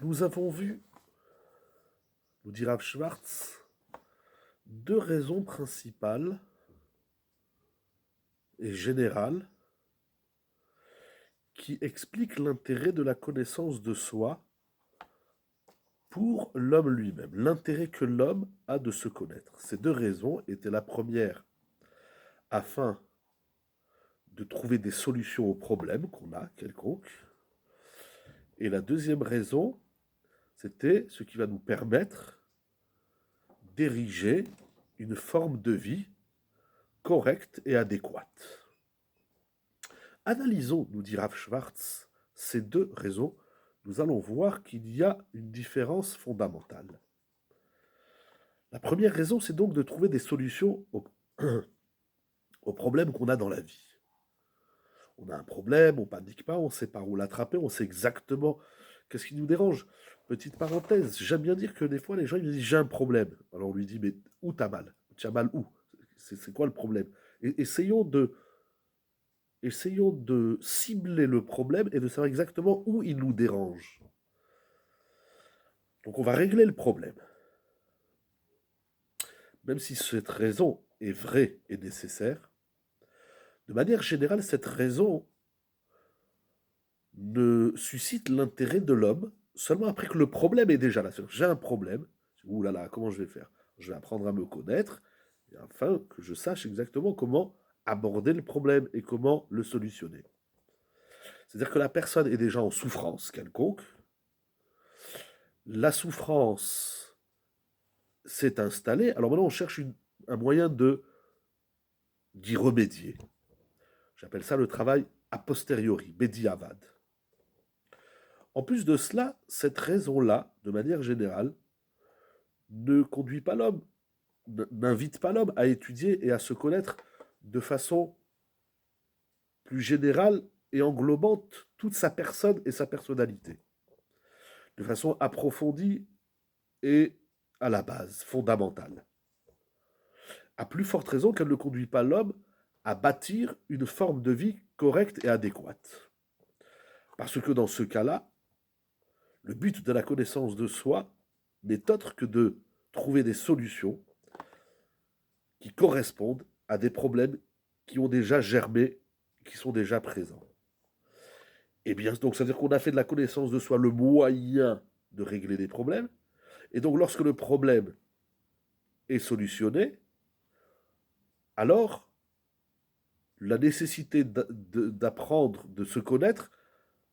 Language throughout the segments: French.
Nous avons vu, nous dit Rav Schwartz, deux raisons principales et générales qui expliquent l'intérêt de la connaissance de soi pour l'homme lui-même, l'intérêt que l'homme a de se connaître. Ces deux raisons étaient la première afin de trouver des solutions aux problèmes qu'on a, quelconques, et la deuxième raison, c'était ce qui va nous permettre d'ériger une forme de vie correcte et adéquate. Analysons, nous dit Rav Schwartz, ces deux raisons. Nous allons voir qu'il y a une différence fondamentale. La première raison, c'est donc de trouver des solutions aux problèmes qu'on a dans la vie. On a un problème, on panique pas, on sait par où l'attraper, on sait exactement qu'est-ce qui nous dérange. Petite parenthèse, j'aime bien dire que des fois les gens ils me disent j'ai un problème. Alors on lui dit mais où t'as mal? Tu as mal où? C'est quoi le problème? Et essayons de cibler le problème et de savoir exactement où il nous dérange. Donc on va régler le problème. Même si cette raison est vraie et nécessaire, de manière générale, cette raison ne suscite l'intérêt de l'homme seulement après que le problème est déjà là. J'ai un problème, ouh là là, comment je vais faire? Je vais apprendre à me connaître, et afin que je sache exactement comment aborder le problème et comment le solutionner. C'est-à-dire que la personne est déjà en souffrance quelconque, la souffrance s'est installée, alors maintenant on cherche un moyen d'y remédier. J'appelle ça le travail a posteriori, bediavad. En plus de cela, cette raison-là, de manière générale, ne conduit pas l'homme, n'invite pas l'homme à étudier et à se connaître de façon plus générale et englobante toute sa personne et sa personnalité, de façon approfondie et à la base, fondamentale. À plus forte raison qu'elle ne conduit pas l'homme à bâtir une forme de vie correcte et adéquate. Parce que dans ce cas-là, le but de la connaissance de soi n'est autre que de trouver des solutions qui correspondent à des problèmes qui ont déjà germé, qui sont déjà présents. Et bien, donc, ça veut dire qu'on a fait de la connaissance de soi le moyen de régler des problèmes. Et donc, lorsque le problème est solutionné, alors la nécessité d'apprendre, de se connaître,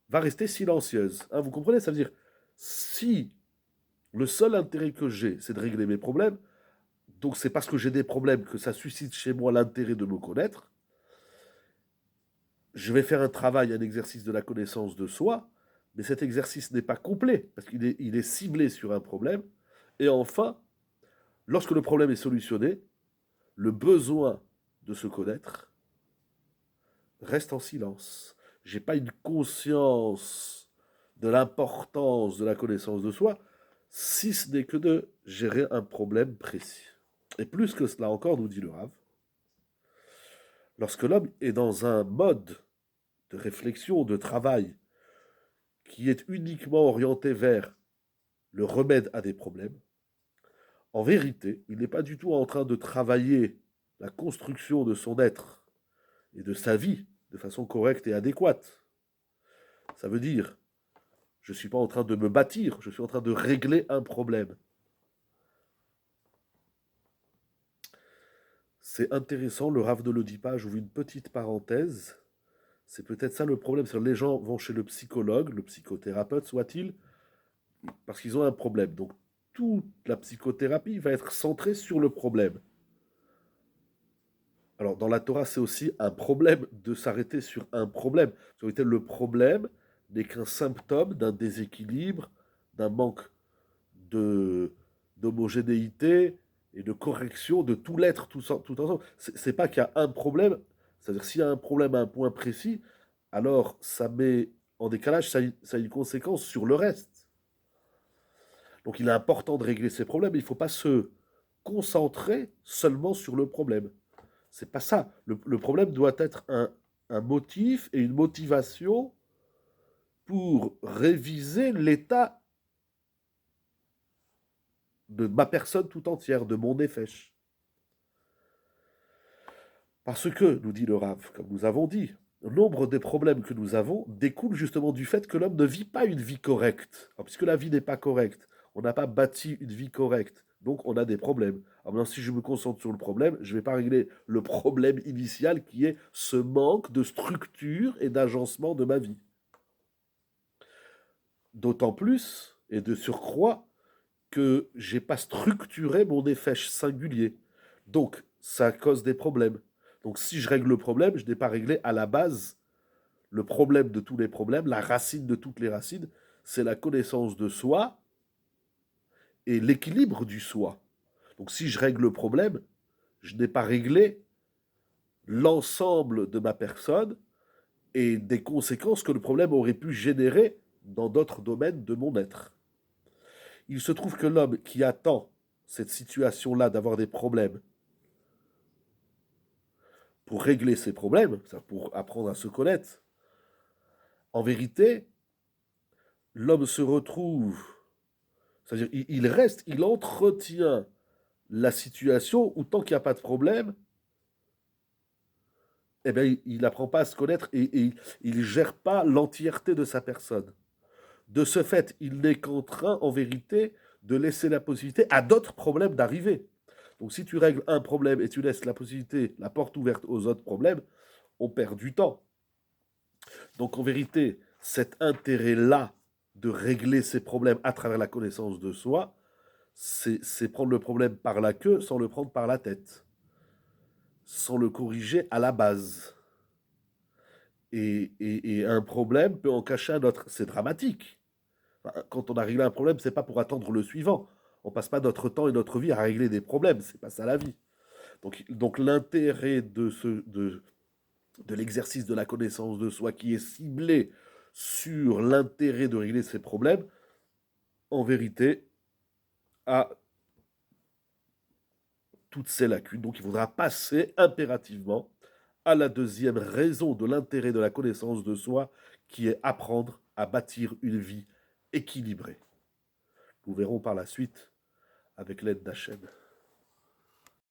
va rester silencieuse. Hein, vous comprenez? Ça veut dire, si le seul intérêt que j'ai, c'est de régler mes problèmes, donc c'est parce que j'ai des problèmes que ça suscite chez moi l'intérêt de me connaître, je vais faire un travail, un exercice de la connaissance de soi, mais cet exercice n'est pas complet, parce qu'il est ciblé sur un problème. Et enfin, lorsque le problème est solutionné, le besoin de se connaître reste en silence. Je n'ai pas une conscience de l'importance de la connaissance de soi, si ce n'est que de gérer un problème précis. Et plus que cela encore, nous dit le Rav, lorsque l'homme est dans un mode de réflexion, de travail, qui est uniquement orienté vers le remède à des problèmes, en vérité, il n'est pas du tout en train de travailler la construction de son être et de sa vie de façon correcte et adéquate. Ça veut dire, je ne suis pas en train de me bâtir, je suis en train de régler un problème. C'est intéressant, le Rav ne le dit pas, j'ouvre une petite parenthèse. C'est peut-être ça le problème, c'est que les gens vont chez le psychologue, le psychothérapeute soit-il, parce qu'ils ont un problème. Donc toute la psychothérapie va être centrée sur le problème. Alors, dans la Torah, c'est aussi un problème de s'arrêter sur un problème. En réalité, le problème n'est qu'un symptôme d'un déséquilibre, d'un manque de, d'homogénéité et de correction de tout l'être tout ensemble. C'est pas qu'il y a un problème, c'est-à-dire s'il y a un problème à un point précis, alors ça met en décalage, ça a une conséquence sur le reste. Donc il est important de régler ces problèmes, mais il ne faut pas se concentrer seulement sur le problème. C'est pas ça. Le problème doit être un motif et une motivation pour réviser l'état de ma personne tout entière, de mon nefesh. Parce que, nous dit le Rav, comme nous avons dit, nombre des problèmes que nous avons découlent justement du fait que l'homme ne vit pas une vie correcte. Alors, puisque la vie n'est pas correcte, on n'a pas bâti une vie correcte, donc on a des problèmes. Alors maintenant, si je me concentre sur le problème, je ne vais pas régler le problème initial qui est ce manque de structure et d'agencement de ma vie. D'autant plus, et de surcroît, que j'ai pas structuré mon nefesh singulier. Donc, ça cause des problèmes. Donc, si je règle le problème, je n'ai pas réglé à la base le problème de tous les problèmes, la racine de toutes les racines, c'est la connaissance de soi et l'équilibre du soi. Donc, si je règle le problème, je n'ai pas réglé l'ensemble de ma personne et des conséquences que le problème aurait pu générer dans d'autres domaines de mon être. Il se trouve que l'homme qui attend cette situation-là d'avoir des problèmes pour régler ses problèmes, pour apprendre à se connaître, en vérité, l'homme se retrouve, c'est-à-dire il reste, il entretient la situation où tant qu'il n'y a pas de problème, eh bien, il n'apprend pas à se connaître et il ne gère pas l'entièreté de sa personne. De ce fait, il n'est qu'en train, en vérité, de laisser la possibilité à d'autres problèmes d'arriver. Donc si tu règles un problème et tu laisses la possibilité, la porte ouverte aux autres problèmes, on perd du temps. Donc en vérité, cet intérêt-là de régler ces problèmes à travers la connaissance de soi, c'est prendre le problème par la queue sans le prendre par la tête, sans le corriger à la base. Et un problème peut en cacher un autre. C'est dramatique. Quand on a réglé un problème, c'est pas pour attendre le suivant. On passe pas notre temps et notre vie à régler des problèmes. C'est pas ça la vie. Donc l'intérêt de l'exercice de la connaissance de soi qui est ciblé sur l'intérêt de régler ces problèmes, en vérité, a toutes ces lacunes. Donc il faudra passer impérativement à la deuxième raison de l'intérêt de la connaissance de soi, qui est apprendre à bâtir une vie équilibrée. Nous verrons par la suite avec l'aide d'Hachem.